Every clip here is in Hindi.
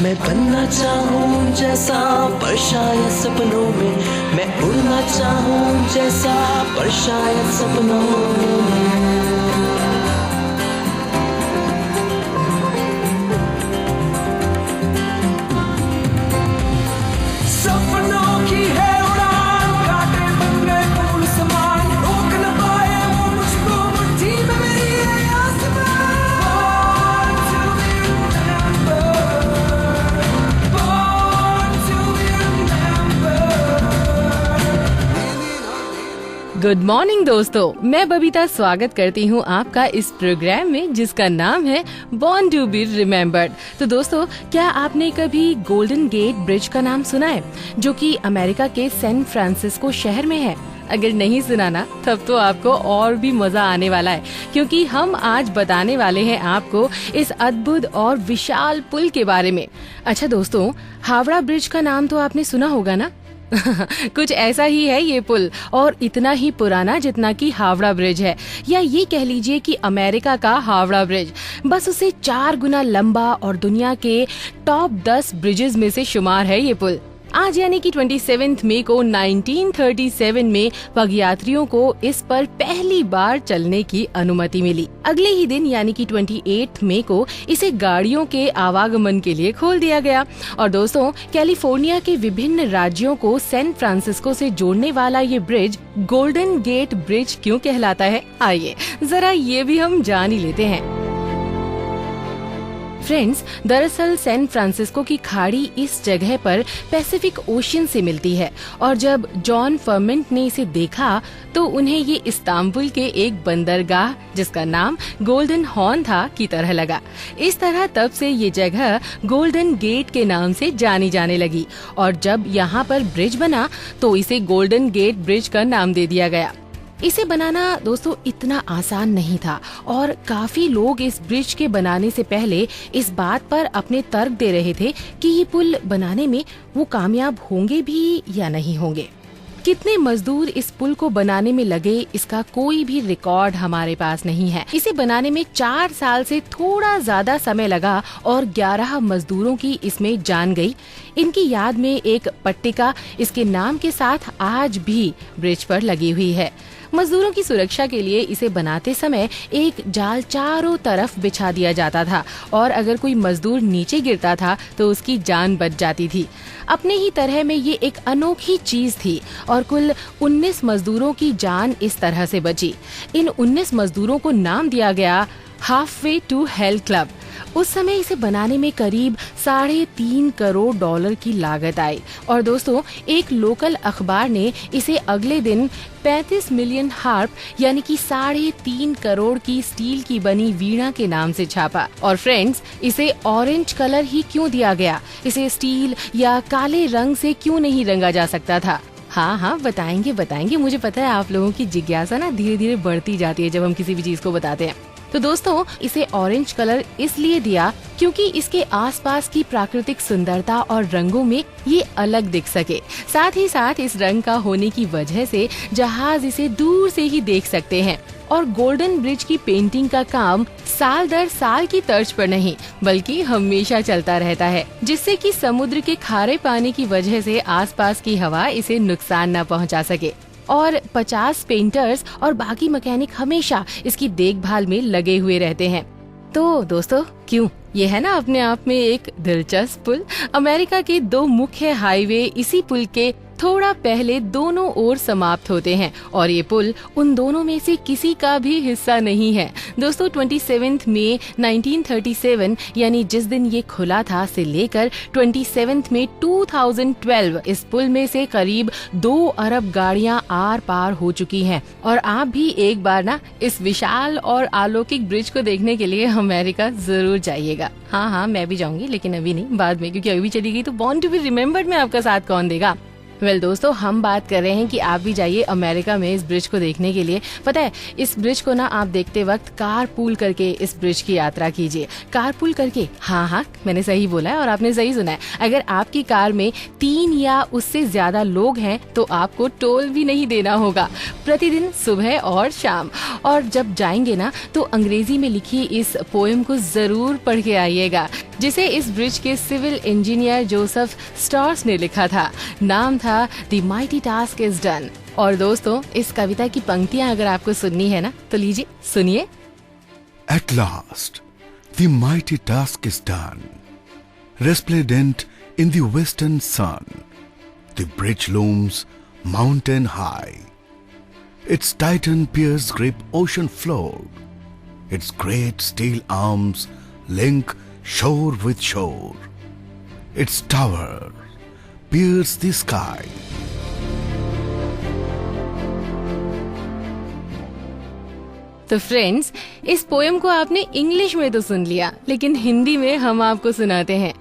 मैं बनना चाहूँ जैसा पर शायद सपनों में, मैं उड़ना चाहूँ जैसा पर शायद सपनों में। गुड मॉर्निंग दोस्तों, मैं बबीता स्वागत करती हूँ आपका इस प्रोग्राम में जिसका नाम है बॉर्न टू बी रिमेम्बर्ड। तो दोस्तों, क्या आपने कभी गोल्डन गेट ब्रिज का नाम सुना है, जो कि अमेरिका के सैन फ्रांसिस्को शहर में है? अगर नहीं सुना ना, तब तो आपको और भी मजा आने वाला है, क्योंकि हम आज बताने वाले हैं आपको इस अद्भुत और विशाल पुल के बारे में। अच्छा दोस्तों, हावड़ा ब्रिज का नाम तो आपने सुना होगा ना? कुछ ऐसा ही है ये पुल, और इतना ही पुराना जितना कि हावड़ा ब्रिज है, या ये कह लीजिए कि अमेरिका का हावड़ा ब्रिज, बस उसे 4 गुना लंबा और दुनिया के टॉप 10 ब्रिजेस में से शुमार है ये पुल। आज यानी कि 27 मई को 1937 में पगयात्रियों को इस पर पहली बार चलने की अनुमति मिली। अगले ही दिन यानी कि 28 मई को इसे गाड़ियों के आवागमन के लिए खोल दिया गया। और दोस्तों, कैलिफोर्निया के विभिन्न राज्यों को सैन फ्रांसिस्को से जोड़ने वाला ये ब्रिज गोल्डन गेट ब्रिज क्यों कहलाता है, आइए जरा ये भी हम जान ही लेते हैं। फ्रेंड्स, दरअसल सैन फ्रांसिस्को की खाड़ी इस जगह पर पैसिफिक ओशियन से मिलती है, और जब जॉन फर्मेंट ने इसे देखा तो उन्हें ये इस्तांबुल के एक बंदरगाह जिसका नाम गोल्डन हॉर्न था की तरह लगा। इस तरह तब से ये जगह गोल्डन गेट के नाम से जानी जाने लगी, और जब यहाँ पर ब्रिज बना तो इसे गोल्डन गेट ब्रिज का नाम दे दिया गया। इसे बनाना दोस्तों इतना आसान नहीं था, और काफी लोग इस ब्रिज के बनाने से पहले इस बात पर अपने तर्क दे रहे थे कि ये पुल बनाने में वो कामयाब होंगे भी या नहीं होंगे। कितने मजदूर इस पुल को बनाने में लगे, इसका कोई भी रिकॉर्ड हमारे पास नहीं है। इसे बनाने में 4 साल से थोड़ा ज्यादा समय लगा, और 11 मजदूरों की इसमें जान गई। इनकी याद में एक पट्टिका इसके नाम के साथ आज भी ब्रिज पर लगी हुई है। मजदूरों की सुरक्षा के लिए इसे बनाते समय एक जाल चारों तरफ बिछा दिया जाता था, और अगर कोई मजदूर नीचे गिरता था तो उसकी जान बच जाती थी। अपने ही तरह में ये एक अनोखी चीज थी, और कुल 19 मजदूरों की जान इस तरह से बची। इन 19 मजदूरों को नाम दिया गया halfway to hell club. उस समय इसे बनाने में करीब $3.5 करोड़ की लागत आई, और दोस्तों, एक लोकल अखबार ने इसे अगले दिन 35 मिलियन हार्प यानी कि 3.5 करोड़ की स्टील की बनी वीणा के नाम से छापा। और फ्रेंड्स, इसे ऑरेंज कलर ही क्यों दिया गया? इसे स्टील या काले रंग से क्यों नहीं रंगा जा सकता था? हाँ, बताएंगे। मुझे पता है आप लोगों की जिज्ञासा ना धीरे धीरे बढ़ती जाती है जब हम किसी भी चीज को बताते हैं। तो दोस्तों, इसे ऑरेंज कलर इसलिए दिया क्योंकि इसके आसपास की प्राकृतिक सुंदरता और रंगों में ये अलग दिख सके। साथ ही साथ इस रंग का होने की वजह से जहाज इसे दूर से ही देख सकते हैं। और गोल्डन ब्रिज की पेंटिंग का काम साल दर साल की तर्ज पर नहीं, बल्कि हमेशा चलता रहता है, जिससे कि समुद्र के खारे पानी की वजह से आसपास की हवा इसे नुकसान न पहुंचा सके। और 50 पेंटर्स और बाकी मैकेनिक हमेशा इसकी देखभाल में लगे हुए रहते हैं। तो दोस्तों, क्यों? ये है ना अपने आप में एक दिलचस्प पुल। अमेरिका के 2 मुख्य हाईवे इसी पुल के थोड़ा पहले दोनों ओर समाप्त होते हैं, और ये पुल उन दोनों में से किसी का भी हिस्सा नहीं है। दोस्तों, 27 मई 1937 यानी जिस दिन ये खुला था से लेकर 27 मई 2012 इस पुल में से करीब 2 अरब गाड़ियां आर पार हो चुकी हैं। और आप भी एक बार ना इस विशाल और अलौकिक ब्रिज को देखने के लिए अमेरिका जरूर जाइएगा। हाँ, मैं भी जाऊंगी, लेकिन अभी नहीं, बाद में, क्योंकि अभी चली गई तो बॉर्न टू बी रिमेम्बर्ड में आपका साथ कौन देगा। वेल दोस्तों, हम बात कर रहे हैं कि आप भी जाइए अमेरिका में इस ब्रिज को देखने के लिए। पता है, इस ब्रिज को ना आप देखते वक्त कार पूल करके इस ब्रिज की यात्रा कीजिए। कार पूल करके, हाँ, मैंने सही बोला है और आपने सही सुना है। अगर आपकी कार में 3 या उससे ज्यादा लोग हैं तो आपको टोल भी नहीं देना होगा, प्रतिदिन सुबह और शाम। और जब जाएंगे ना तो अंग्रेजी में लिखी इस पोएम को जरूर पढ़ के आइएगा, जिसे इस ब्रिज के सिविल इंजीनियर जोसेफ स्टार्स ने लिखा था। नाम था the mighty task is done. और दोस्तों, इस कविता की पंक्तियां अगर आपको सुननी है ना तो लीजिए सुनिए। At last, the mighty task is done. Resplendent in the western sun, the bridge looms mountain high. Its titan piers grip ocean floor. Its great steel arms link shore with shore. Its tower pierce the sky. तो फ्रेंड्स, इस पोएम को आपने इंग्लिश में तो सुन लिया, लेकिन हिंदी में हम आपको सुनाते हैं।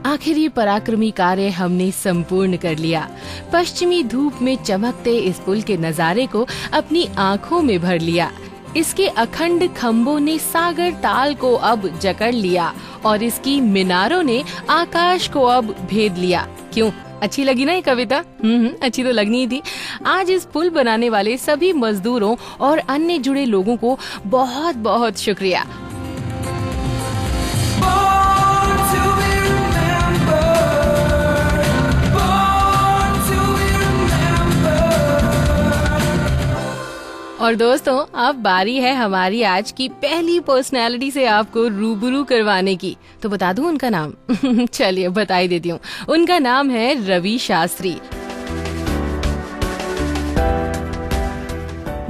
आखिर ये पराक्रमी कार्य हमने संपूर्ण कर लिया। पश्चिमी धूप में चमकते इस पुल के नजारे को अपनी आंखों में भर लिया। इसके अखंड खंभों ने सागर ताल को अब जकड़ लिया और इसकी मीनारों ने आकाश को अब भेद लिया। क्यों, अच्छी लगी ना ये कविता? अच्छी तो लगनी ही थी। आज इस पुल बनाने वाले सभी मजदूरों और अन्य जुड़े लोगों को बहुत बहुत शुक्रिया। और दोस्तों, अब बारी है हमारी आज की पहली पर्सनैलिटी से आपको रूबरू करवाने की। तो बता दूं उनका नाम? चलिए बता ही देती हूँ। उनका नाम है रवि शास्त्री।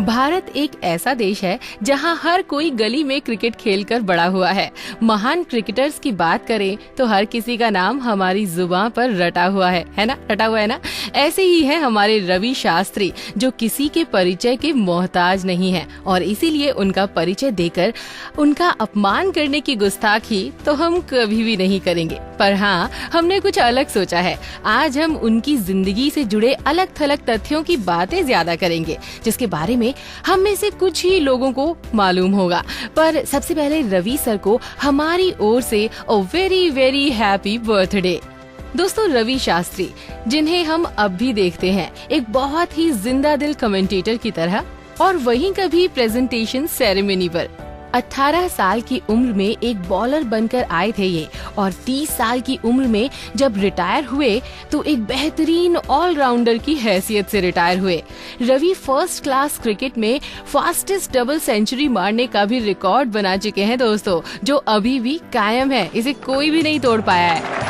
भारत एक ऐसा देश है जहां हर कोई गली में क्रिकेट खेलकर बड़ा हुआ है। महान क्रिकेटर्स की बात करें तो हर किसी का नाम हमारी जुबान पर रटा हुआ है ना? रटा हुआ है ना? ऐसे ही है हमारे रवि शास्त्री, जो किसी के परिचय के मोहताज नहीं है और इसीलिए उनका परिचय देकर उनका अपमान करने की गुस्ताखी तो हम कभी भी नहीं करेंगे। पर हाँ, हमने कुछ अलग सोचा है। आज हम उनकी जिंदगी से जुड़े अलग थलग तथ्यों की बातें ज्यादा करेंगे, जिसके बारे में हम में से कुछ ही लोगों को मालूम होगा। पर सबसे पहले रवि सर को हमारी ओर से a very very happy birthday. दोस्तों, रवि शास्त्री, जिन्हें हम अब भी देखते हैं एक बहुत ही जिंदा दिल कमेंटेटर की तरह, और वहीं कभी प्रेजेंटेशन सेरेमनी पर 18 साल की उम्र में एक बॉलर बनकर आए थे ये, और 30 साल की उम्र में जब रिटायर हुए तो एक बेहतरीन ऑलराउंडर की हैसियत से रिटायर हुए। रवि फर्स्ट क्लास क्रिकेट में फास्टेस्ट डबल सेंचुरी मारने का भी रिकॉर्ड बना चुके हैं दोस्तों, जो अभी भी कायम है, इसे कोई भी नहीं तोड़ पाया है।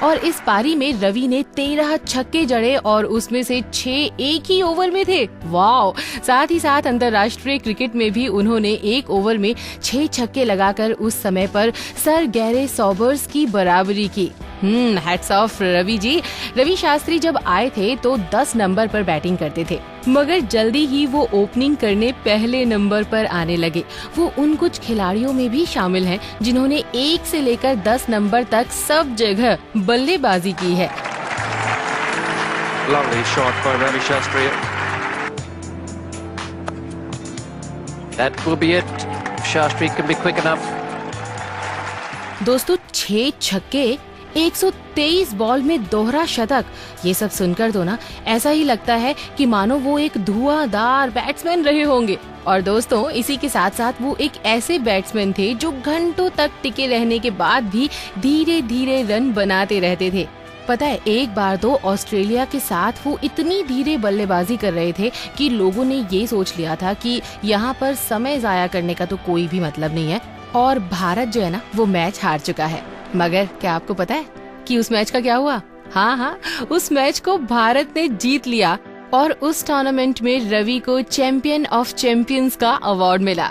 और इस पारी में रवि ने 13 छक्के जड़े और उसमें से 6 एक ही ओवर में थे। वाओ! साथ ही साथ अंतर्राष्ट्रीय क्रिकेट में भी उन्होंने एक ओवर में 6 छक्के लगाकर उस समय पर सर गैरे सॉबर्स की बराबरी की। Hats off Ravi ji. रवि शास्त्री जब आए थे तो 10 नंबर पर बैटिंग करते थे, मगर जल्दी ही वो ओपनिंग करने पहले नंबर पर आने लगे। वो उन कुछ खिलाड़ियों में भी शामिल हैं जिन्होंने 1 से लेकर 10 नंबर तक सब जगह बल्लेबाजी की है। Lovely shot by Ravi Shastri. That will be it. Shastri can be quick enough. दोस्तों, 6 छक्के, 123 बॉल में दोहरा शतक, ये सब सुनकर तो ना ऐसा ही लगता है कि मानो वो एक धुआंधार बैट्समैन रहे होंगे। और दोस्तों, इसी के साथ साथ वो एक ऐसे बैट्समैन थे जो घंटों तक टिके रहने के बाद भी धीरे धीरे रन बनाते रहते थे। पता है, एक बार तो ऑस्ट्रेलिया के साथ वो इतनी धीरे बल्लेबाजी कर रहे थे कि लोगों ने ये सोच लिया था कि यहाँ पर समय जाया करने का तो कोई भी मतलब नहीं है, और भारत जो है ना वो मैच हार चुका है। मगर क्या आपको पता है कि उस मैच का क्या हुआ? हाँ, उस मैच को भारत ने जीत लिया और उस टूर्नामेंट में रवि को चैंपियन ऑफ चैंपियंस का अवार्ड मिला।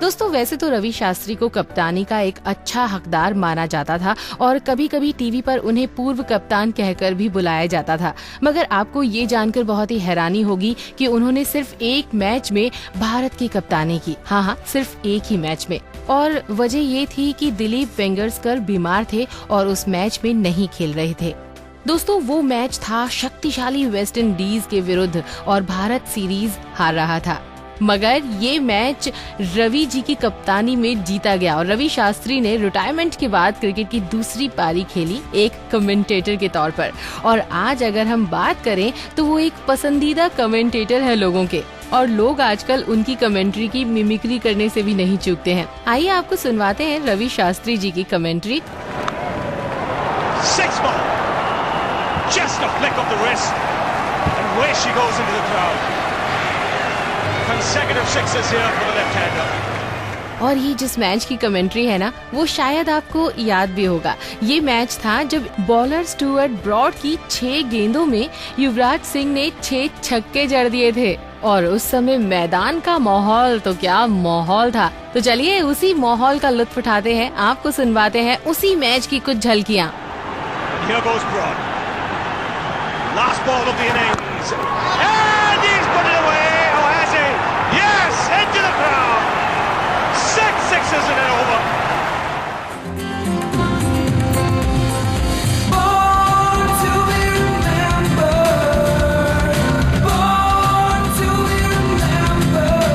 दोस्तों वैसे तो रवि शास्त्री को कप्तानी का एक अच्छा हकदार माना जाता था और कभी कभी टीवी पर उन्हें पूर्व कप्तान कहकर भी बुलाया जाता था, मगर आपको ये जानकर बहुत ही हैरानी होगी कि उन्होंने सिर्फ एक मैच में भारत की कप्तानी की। हाँ, सिर्फ एक ही मैच में। और वजह ये थी कि दिलीप वेंगसरकर बीमार थे और उस मैच में नहीं खेल रहे थे। दोस्तों वो मैच था शक्तिशाली वेस्ट इंडीज के विरुद्ध और भारत सीरीज हार रहा था, मगर ये मैच रवि जी की कप्तानी में जीता गया और रवि शास्त्री ने रिटायरमेंट के बाद क्रिकेट की दूसरी पारी खेली एक कमेंटेटर के तौर पर। और आज अगर हम बात करें तो वो एक पसंदीदा कमेंटेटर है लोगों के, और लोग आजकल उनकी कमेंट्री की मिमिक्री करने से भी नहीं चूकते हैं। आइए आपको सुनवाते हैं रवि शास्त्री जी की commentary. Just a flick of the wrist, and away she goes into the crowd. Consecutive sixes here for the left-hander. और ये जिस मैच की कमेंट्री है ना, वो शायद आपको याद भी होगा। ये मैच था जब बॉलर स्टुअर्ट ब्रॉड की 6 गेंदों में युवराज सिंह ने 6 छक्के जड़ दिए थे और उस समय मैदान का माहौल तो क्या माहौल था। तो चलिए उसी माहौल का लुत्फ उठाते हैं, आपको सुनवाते हैं उसी मैच की कुछ झलकियाँ। Here goes Broad. Last ball of the innings, and he's put it away. Oh, has he? Yes, into the crowd. 6 sixes in an over. Born to be remembered, born to be remembered.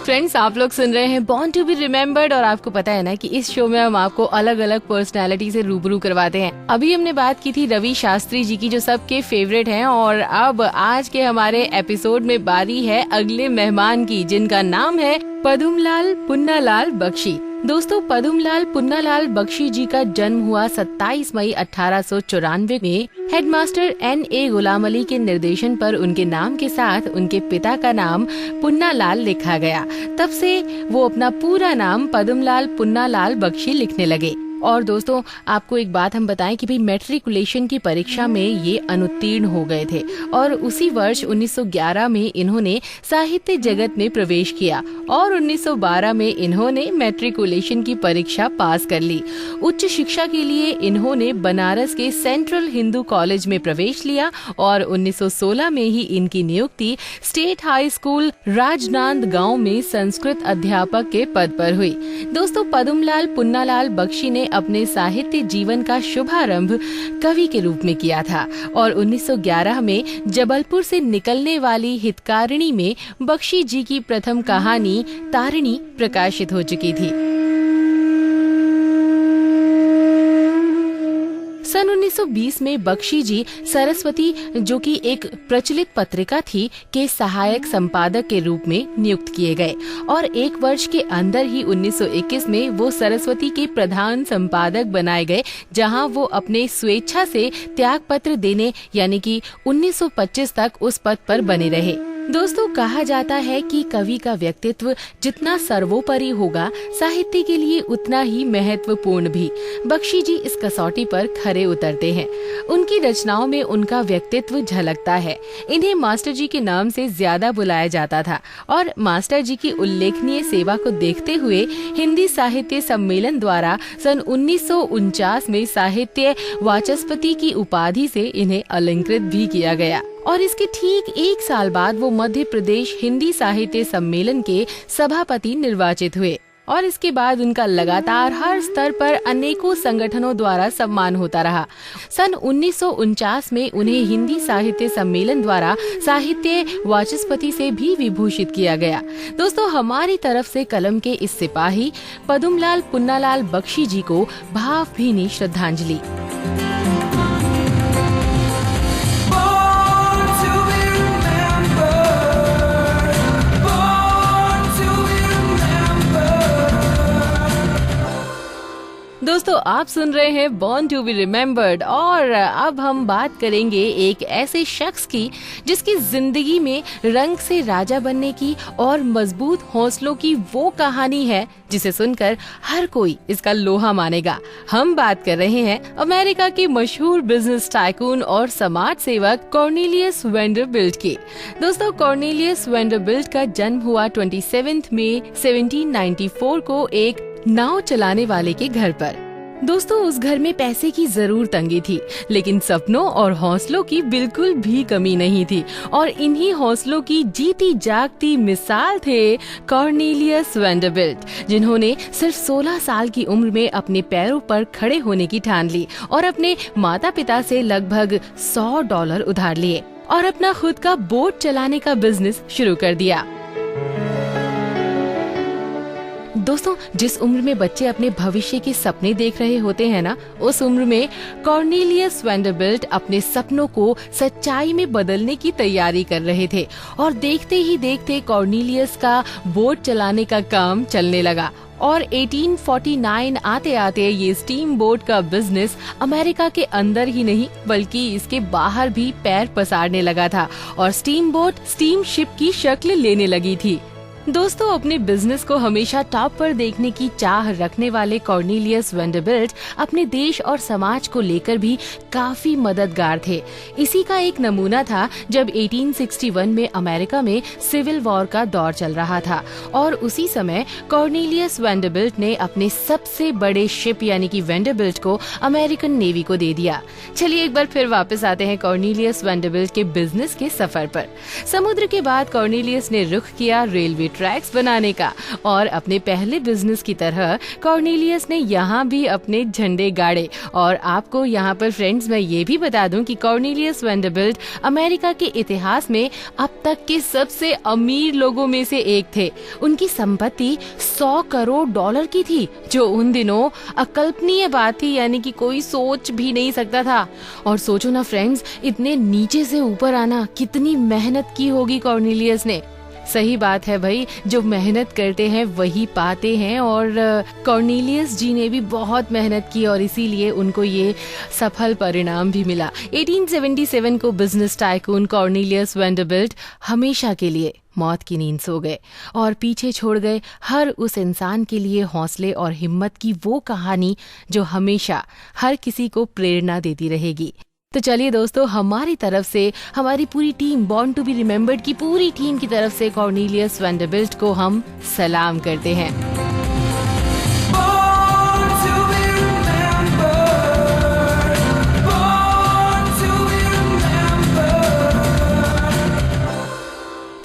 Friends आप लोग सुन रहे हैं बॉर्न टू बी रिमेम्बर्ड और आपको पता है ना कि इस शो में हम आपको अलग अलग पर्सनालिटी से रूबरू करवाते हैं। अभी हमने बात की थी रवि शास्त्री जी की जो सबके फेवरेट हैं, और अब आज के हमारे एपिसोड में बारी है अगले मेहमान की, जिनका नाम है पदुमलाल पुन्नालाल बख्शी। दोस्तों पदुमलाल पुन्नालाल बख्शी जी का जन्म हुआ 27 मई 1894 में हेडमास्टर N.A. गुलाम अली के निर्देशन पर उनके नाम के साथ उनके पिता का नाम पुन्नालाल लिखा गया। तब से वो अपना पूरा नाम पदुमलाल पुन्नालाल बख्शी लिखने लगे। और दोस्तों आपको एक बात हम बताएं कि भाई मैट्रिकुलेशन की परीक्षा में ये अनुत्तीर्ण हो गए थे और उसी वर्ष 1911 में इन्होंने साहित्य जगत में प्रवेश किया और 1912 में इन्होंने मैट्रिकुलेशन की परीक्षा पास कर ली। उच्च शिक्षा के लिए इन्होंने बनारस के सेंट्रल हिंदू कॉलेज में प्रवेश लिया और 1916 में ही इनकी नियुक्ति स्टेट हाई स्कूल राजनांदगांव में संस्कृत अध्यापक के पद पर हुई। दोस्तों पदुमलाल पुन्नालाल बख्शी ने अपने साहित्य जीवन का शुभारंभ कवि के रूप में किया था और 1911 में जबलपुर से निकलने वाली हितकारिणी में बख्शी जी की प्रथम कहानी तारिणी प्रकाशित हो चुकी थी। सन 1920 में बख्शी जी सरस्वती, जो कि एक प्रचलित पत्रिका थी, के सहायक संपादक के रूप में नियुक्त किए गए और एक वर्ष के अंदर ही 1921 में वो सरस्वती के प्रधान संपादक बनाए गए, जहां वो अपने स्वेच्छा से त्यागपत्र देने यानी कि 1925 तक उस पद पर बने रहे। दोस्तों कहा जाता है कि कवि का व्यक्तित्व जितना सर्वोपरि होगा, साहित्य के लिए उतना ही महत्वपूर्ण भी। बख्शी जी इस कसौटी पर खरे उतरते हैं। उनकी रचनाओं में उनका व्यक्तित्व झलकता है। इन्हें मास्टर जी के नाम से ज्यादा बुलाया जाता था और मास्टर जी की उल्लेखनीय सेवा को देखते हुए हिंदी साहित्य सम्मेलन द्वारा सन 1949 में साहित्य वाचस्पति की उपाधि से इन्हें अलंकृत भी किया गया और इसके ठीक एक साल बाद वो मध्य प्रदेश हिंदी साहित्य सम्मेलन के सभापति निर्वाचित हुए और इसके बाद उनका लगातार हर स्तर पर अनेकों संगठनों द्वारा सम्मान होता रहा। सन 1949 में उन्हें हिंदी साहित्य सम्मेलन द्वारा साहित्य वाचस्पति से भी विभूषित किया गया। दोस्तों हमारी तरफ से कलम के इस सिपाही पदुमलाल पुन्नालाल बख्शी जी को भावभीनी श्रद्धांजलि। दोस्तों, आप सुन रहे हैं बॉर्न टू बी रिमेम्बर्ड और अब हम बात करेंगे एक ऐसे शख्स की जिसकी जिंदगी में रंग से राजा बनने की और मजबूत हौसलों की वो कहानी है जिसे सुनकर हर कोई इसका लोहा मानेगा। हम बात कर रहे हैं अमेरिका के मशहूर बिजनेस टाइकून और समाज सेवक कॉर्नेलियस वैंडरबिल्ट की। दोस्तों, कॉर्नेलियस वैंडरबिल्ट का जन्म हुआ 27 मई 1794 को एक नाव चलाने वाले के घर पर। दोस्तों, उस घर में पैसे की जरूर तंगी थी, लेकिन सपनों और हौसलों की बिल्कुल भी कमी नहीं थी और इन्हीं हौसलों की जीती जागती मिसाल थे कॉर्नेलियस वैंडरबिल्ट, जिन्होंने सिर्फ 16 साल की उम्र में अपने पैरों पर खड़े होने की ठान ली और अपने माता पिता से लगभग $100 उधार लिए और अपना खुद का बोट चलाने का बिजनेस शुरू कर दिया। दोस्तों, जिस उम्र में बच्चे अपने भविष्य के सपने देख रहे होते हैं ना, उस उम्र में कॉर्नेलियस वैंडरबिल्ट अपने सपनों को सच्चाई में बदलने की तैयारी कर रहे थे और देखते ही देखते कॉर्नेलियस का बोट चलाने का काम चलने लगा और 1849 आते आते ये स्टीम बोट का बिजनेस अमेरिका के अंदर ही नहीं बल्कि इसके बाहर भी पैर पसारने लगा था और स्टीम बोट स्टीम शिप की शक्ल लेने लगी थी। दोस्तों, अपने बिजनेस को हमेशा टॉप पर देखने की चाह रखने वाले कॉर्नेलियस वैंडरबिल्ट अपने देश और समाज को लेकर भी काफी मददगार थे। इसी का एक नमूना था जब 1861 में अमेरिका में सिविल वॉर का दौर चल रहा था और उसी समय कॉर्नेलियस वैंडरबिल्ट ने अपने सबसे बड़े शिप यानी कि वैंडरबिल्ट को अमेरिकन नेवी को दे दिया। चलिए एक बार फिर वापस आते हैं कॉर्नेलियस वैंडरबिल्ट के बिजनेस के सफर पर। समुद्र के बाद कॉर्नेलियस ने रुख किया रेलवे ट्रैक्स बनाने का और अपने पहले बिजनेस की तरह कॉर्नेलियस ने यहाँ भी अपने झंडे गाड़े। और आपको यहाँ पर फ्रेंड्स मैं ये भी बता दूं कि कॉर्नेलियस वैंडरबिल्ट अमेरिका के इतिहास में अब तक के सबसे अमीर लोगों में से एक थे। उनकी संपत्ति $100 करोड़ की थी, जो उन दिनों अकल्पनीय बात थी, यानी कि कोई सोच भी नहीं सकता था। और सोचो ना फ्रेंड्स, इतने नीचे से ऊपर आना, कितनी मेहनत की होगी कॉर्नेलियस ने। सही बात है भाई, जो मेहनत करते हैं वही पाते हैं और कॉर्नेलियस जी ने भी बहुत मेहनत की और इसीलिए उनको ये सफल परिणाम भी मिला। 1877 को बिजनेस टाइकून कॉर्नेलियस वैंडरबिल्ट हमेशा के लिए मौत की नींद सो गए और पीछे छोड़ गए हर उस इंसान के लिए हौसले और हिम्मत की वो कहानी जो हमेशा हर किसी को प्रेरणा देती रहेगी। तो चलिए दोस्तों, हमारी तरफ से, हमारी पूरी team born to be remembered की पूरी टीम की तरफ से कॉर्नेलियस वैंडरबिल्ट को हम सलाम करते हैं।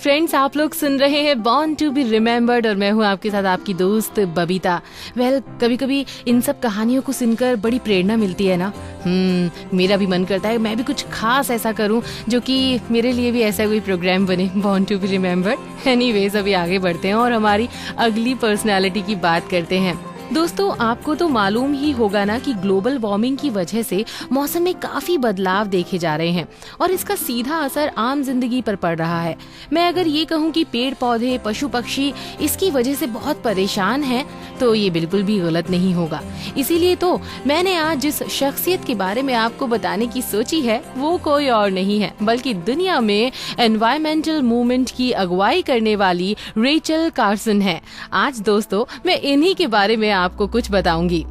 फ्रेंड्स, आप लोग सुन रहे हैं बॉर्न टू बी रिमेम्बर्ड और मैं हूं आपके साथ आपकी दोस्त बबीता। कभी कभी इन सब कहानियों को सुनकर बड़ी प्रेरणा मिलती है ना। मेरा भी मन करता है मैं भी कुछ खास ऐसा करूं जो कि मेरे लिए भी ऐसा कोई प्रोग्राम बने, born to be remembered. Anyways, अभी आगे बढ़ते हैं और हमारी अगली पर्सनालिटी की बात करते हैं। दोस्तों, आपको तो मालूम ही होगा ना कि ग्लोबल वार्मिंग की वजह से मौसम में काफी बदलाव देखे जा रहे हैं और इसका सीधा असर आम जिंदगी पर पड़ रहा है। मैं अगर ये कहूँ कि पेड़ पौधे, पशु पक्षी इसकी वजह से बहुत परेशान हैं, तो ये बिल्कुल भी गलत नहीं होगा। इसीलिए तो मैंने आज जिस शख्सियत के बारे में आपको बताने की सोची है वो कोई और नहीं है बल्कि दुनिया में एनवायरमेंटल मूवमेंट की अगुवाई करने वाली रेचल कार्सन है। आज दोस्तों मैं इन्हीं के बारे में आपको कुछ बताऊंगी।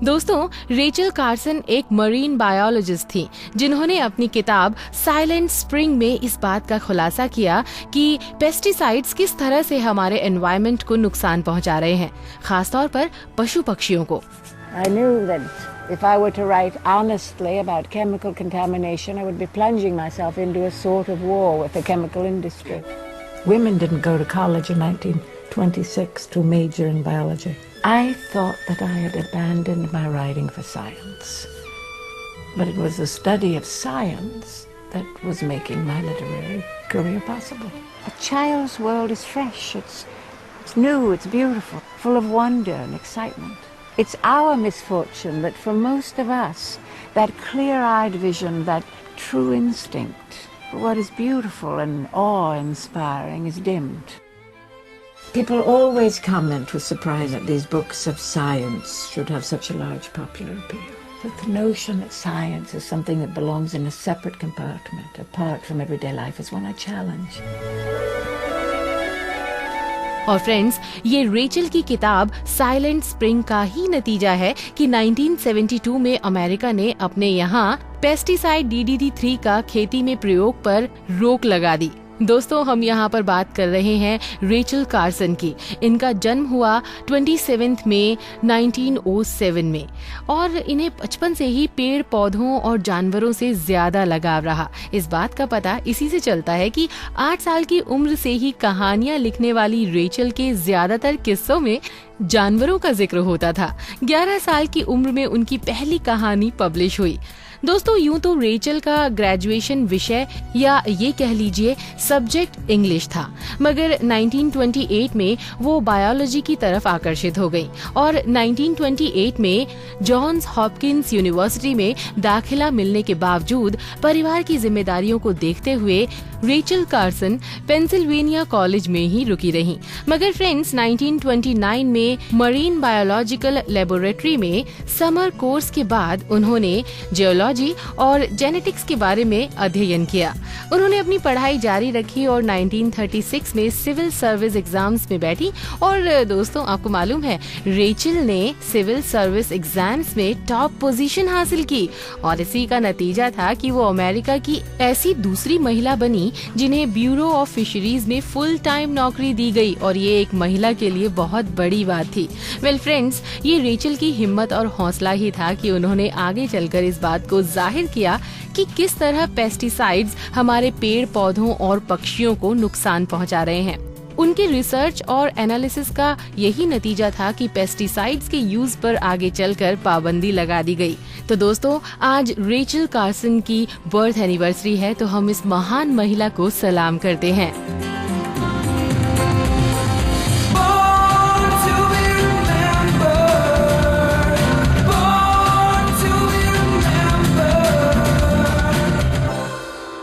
दोस्तों, रेचल कार्सन एक मरीन बायोलॉजिस्ट थी जिन्होंने अपनी किताब साइलेंट स्प्रिंग में इस बात का खुलासा किया कि पेस्टिसाइड्स किस तरह से हमारे एनवायरनमेंट को नुकसान पहुंचा रहे हैं, खासतौर पर पशु पक्षियों को। I knew that if I were to write honestly about chemical contamination, I would be plunging myself into a sort of war with the chemical industry. Women didn't go to college in 1926 to major in biology. I thought that I had abandoned my writing for science. But it was the study of science that was making my literary career possible. A child's world is fresh, it's new, it's beautiful, full of wonder and excitement. It's our misfortune that for most of us, that clear-eyed vision, that true instinct, what is beautiful and awe-inspiring is dimmed. People always comment with surprise that these books of science should have such a large popular appeal. But the notion that science is something that belongs in a separate compartment, apart from everyday life, is one I challenge. और फ्रेंड्स, ये रेचल की किताब साइलेंट स्प्रिंग का ही नतीजा है कि 1972 में अमेरिका ने अपने यहाँ पेस्टिसाइड DDT-3 का खेती में प्रयोग पर रोक लगा दी। दोस्तों, हम यहाँ पर बात कर रहे हैं रेचल कार्सन की। इनका जन्म हुआ 27 मई 1907 में और इन्हें बचपन से ही पेड़ पौधों और जानवरों से ज्यादा लगाव रहा। इस बात का पता इसी से चलता है कि 8 साल की उम्र से ही कहानियां लिखने वाली रेचल के ज्यादातर किस्सों में जानवरों का जिक्र होता था। 11 साल की उम्र में उनकी पहली कहानी पब्लिश हुई। दोस्तों, यूं तो रेचल का ग्रेजुएशन विषय या ये कह लीजिए सब्जेक्ट इंग्लिश था, मगर 1928 में वो बायोलॉजी की तरफ आकर्षित हो गई और 1928 में जॉन्स हॉपकिंस यूनिवर्सिटी में दाखिला मिलने के बावजूद परिवार की जिम्मेदारियों को देखते हुए रेचल कार्सन पेंसिल्वेनिया कॉलेज में ही रुकी रही। मगर फ्रेंड्स, 1929 में मरीन बायोलॉजिकल लेबोरेटरी में समर कोर्स के बाद उन्होंने जियोलॉजी और जेनेटिक्स के बारे में अध्ययन किया। उन्होंने अपनी पढ़ाई जारी रखी और 1936 में सिविल सर्विस एग्जाम्स में बैठी। और दोस्तों, आपको मालूम है, रेचल ने सिविल सर्विस एग्जाम्स में टॉप पोजीशन हासिल की और इसी का नतीजा था कि वो अमेरिका की ऐसी दूसरी महिला बनी जिन्हें ब्यूरो ऑफ फिशरीज में फुल टाइम नौकरी दी गई और ये एक महिला के लिए बहुत बड़ी बात थी। वेल फ्रेंड्स, ये रेचल की हिम्मत और हौसला ही था कि उन्होंने आगे चलकर इस बात को जाहिर किया कि किस तरह पेस्टिसाइड्स हमारे पेड़ पौधों और पक्षियों को नुकसान पहुंचा रहे हैं। उनके रिसर्च और एनालिसिस का यही नतीजा था कि पेस्टिसाइड्स के यूज पर आगे चलकर पाबंदी लगा दी गई। तो दोस्तों, आज रेचल कार्सन की बर्थ एनिवर्सरी है, तो हम इस महान महिला को सलाम करते हैं।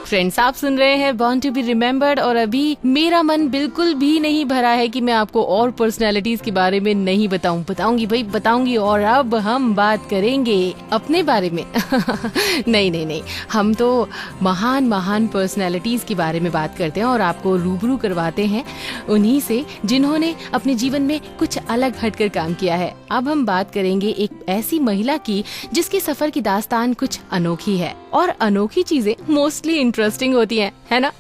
फ्रेंड्स, आप सुन रहे हैं बॉर्न टू बी रिमेम्बर्ड और अभी मेरा मन बिल्कुल भी नहीं भरा है कि मैं आपको और पर्सनालिटीज के बारे में नहीं बताऊंगी और अब हम बात करेंगे अपने बारे में। नहीं, हम तो महान पर्सनालिटीज के बारे में बात करते हैं और आपको रूबरू करवाते हैं उन्हीं से जिन्होंने अपने जीवन में कुछ अलग हटकर काम किया है। अब हम बात करेंगे एक ऐसी महिला की जिसके सफर की दास्तान कुछ अनोखी है और अनोखी चीजें मोस्टली इंटरेस्टिंग होती है ना?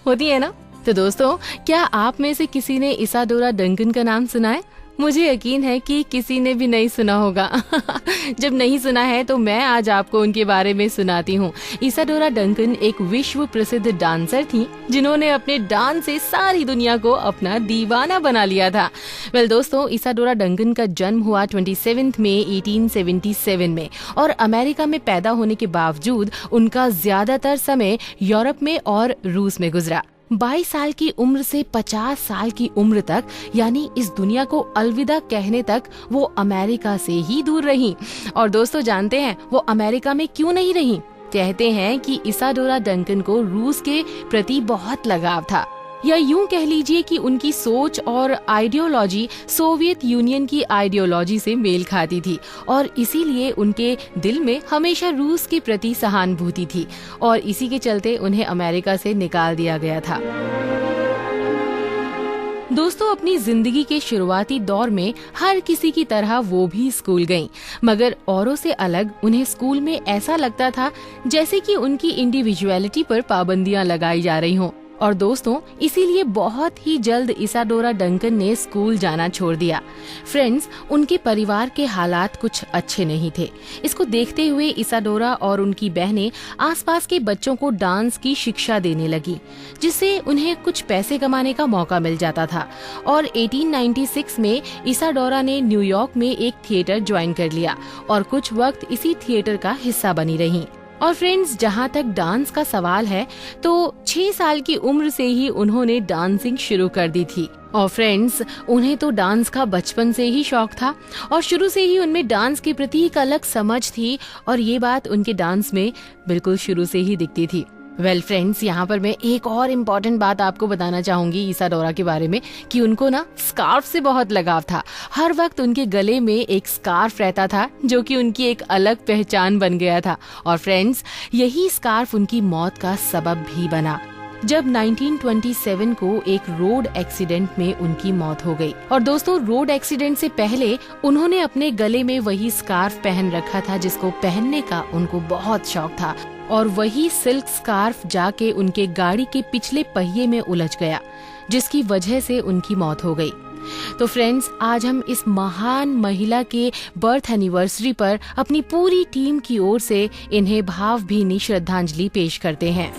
तो दोस्तों, क्या आप में से किसी ने इसाडोरा डंकन का नाम सुना है? मुझे यकीन है कि किसी ने भी नहीं सुना होगा। जब नहीं सुना है तो मैं आज आपको उनके बारे में सुनाती हूँ। इसाडोरा डंकन एक विश्व प्रसिद्ध डांसर थी जिन्होंने अपने डांस से सारी दुनिया को अपना दीवाना बना लिया था। वेल दोस्तों, इसाडोरा डंकन का जन्म हुआ 27 मई 1877 में और अमेरिका में पैदा होने के बावजूद उनका ज्यादातर समय यूरोप में और रूस में गुजरा। 22 साल की उम्र से 50 साल की उम्र तक, यानी इस दुनिया को अलविदा कहने तक वो अमेरिका से ही दूर रही। और दोस्तों, जानते हैं वो अमेरिका में क्यों नहीं रही? कहते हैं कि इसाडोरा डंकन को रूस के प्रति बहुत लगाव था, या यूं कह लीजिए कि उनकी सोच और आइडियोलॉजी सोवियत यूनियन की आइडियोलॉजी से मेल खाती थी और इसीलिए उनके दिल में हमेशा रूस के प्रति सहानुभूति थी और इसी के चलते उन्हें अमेरिका से निकाल दिया गया था। दोस्तों, अपनी जिंदगी के शुरुआती दौर में हर किसी की तरह वो भी स्कूल गईं, मगर औरों से अलग उन्हें स्कूल में ऐसा लगता था जैसे कि उनकी इंडिविजुअलिटी पर पाबंदियां लगाई जा रही हों। और दोस्तों, इसीलिए बहुत ही जल्द इसाडोरा डंकन ने स्कूल जाना छोड़ दिया। फ्रेंड्स, उनके परिवार के हालात कुछ अच्छे नहीं थे। इसको देखते हुए इसाडोरा और उनकी बहनें आसपास के बच्चों को डांस की शिक्षा देने लगी, जिससे उन्हें कुछ पैसे कमाने का मौका मिल जाता था। और 1896 में इसाडोरा ने न्यूयॉर्क में एक थिएटर ज्वाइन कर लिया और कुछ वक्त इसी थिएटर का हिस्सा बनी रही। और फ्रेंड्स, जहाँ तक डांस का सवाल है तो 6 साल की उम्र से ही उन्होंने डांसिंग शुरू कर दी थी। और फ्रेंड्स, उन्हें तो डांस का बचपन से ही शौक था और शुरू से ही उनमें डांस के प्रति एक अलग समझ थी और ये बात उनके डांस में बिल्कुल शुरू से ही दिखती थी। वेल फ्रेंड्स, यहाँ पर मैं एक और इम्पॉर्टेंट बात आपको बताना चाहूंगी इसाडोरा के बारे में कि उनको ना स्कार्फ से बहुत लगाव था। हर वक्त उनके गले में एक स्कार्फ रहता था जो कि उनकी एक अलग पहचान बन गया था। और फ्रेंड्स, यही स्कार्फ उनकी मौत का सबब भी बना जब 1927 को एक रोड एक्सीडेंट में उनकी मौत हो गई। और दोस्तों, रोड एक्सीडेंट से पहले उन्होंने अपने गले में वही स्कार्फ पहन रखा था जिसको पहनने का उनको बहुत शौक था, और वही सिल्क स्कार्फ जाके उनके गाड़ी के पिछले पहिए में उलझ गया, जिसकी वजह से उनकी मौत हो गई। तो फ्रेंड्स, आज हम इस महान महिला के बर्थ एनिवर्सरी पर अपनी पूरी टीम की ओर से इन्हें भावभीनी श्रद्धांजलि पेश करते हैं।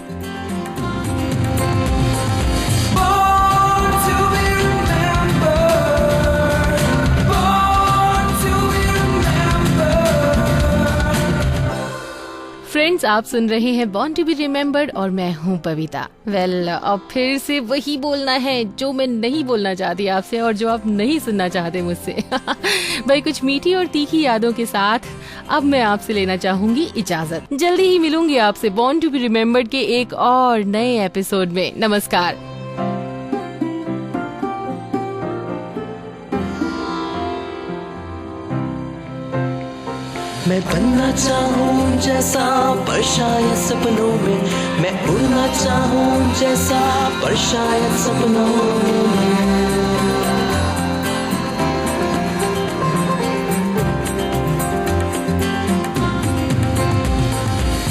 फ्रेंड्स, आप सुन रहे हैं बॉर्न टू बी रिमेम्बर्ड और मैं हूं पविता। वेल, अब फिर से वही बोलना है जो मैं नहीं बोलना चाहती आपसे और जो आप नहीं सुनना चाहते मुझसे। भाई, कुछ मीठी और तीखी यादों के साथ अब मैं आपसे लेना चाहूंगी इजाजत। जल्दी ही मिलूंगी आपसे बॉर्न टू बी रिमेम्बर्ड के एक और नए एपिसोड में। नमस्कार। मैं बनना चाहूँ जैसा पर शायद सपनों में, मैं उड़ना चाहूँ जैसा पर शायद सपनों में।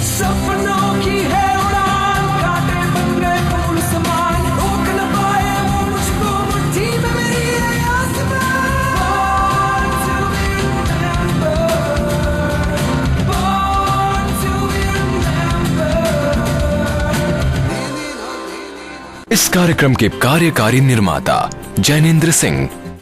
सपनों की है उड़ान, कांटे बन गए फूल समान, रोक न पाए वो मुझको मुट्ठी में मेरी है आसमान। इस कार्यक्रम के कार्यकारी निर्माता जैनेंद्र सिंह,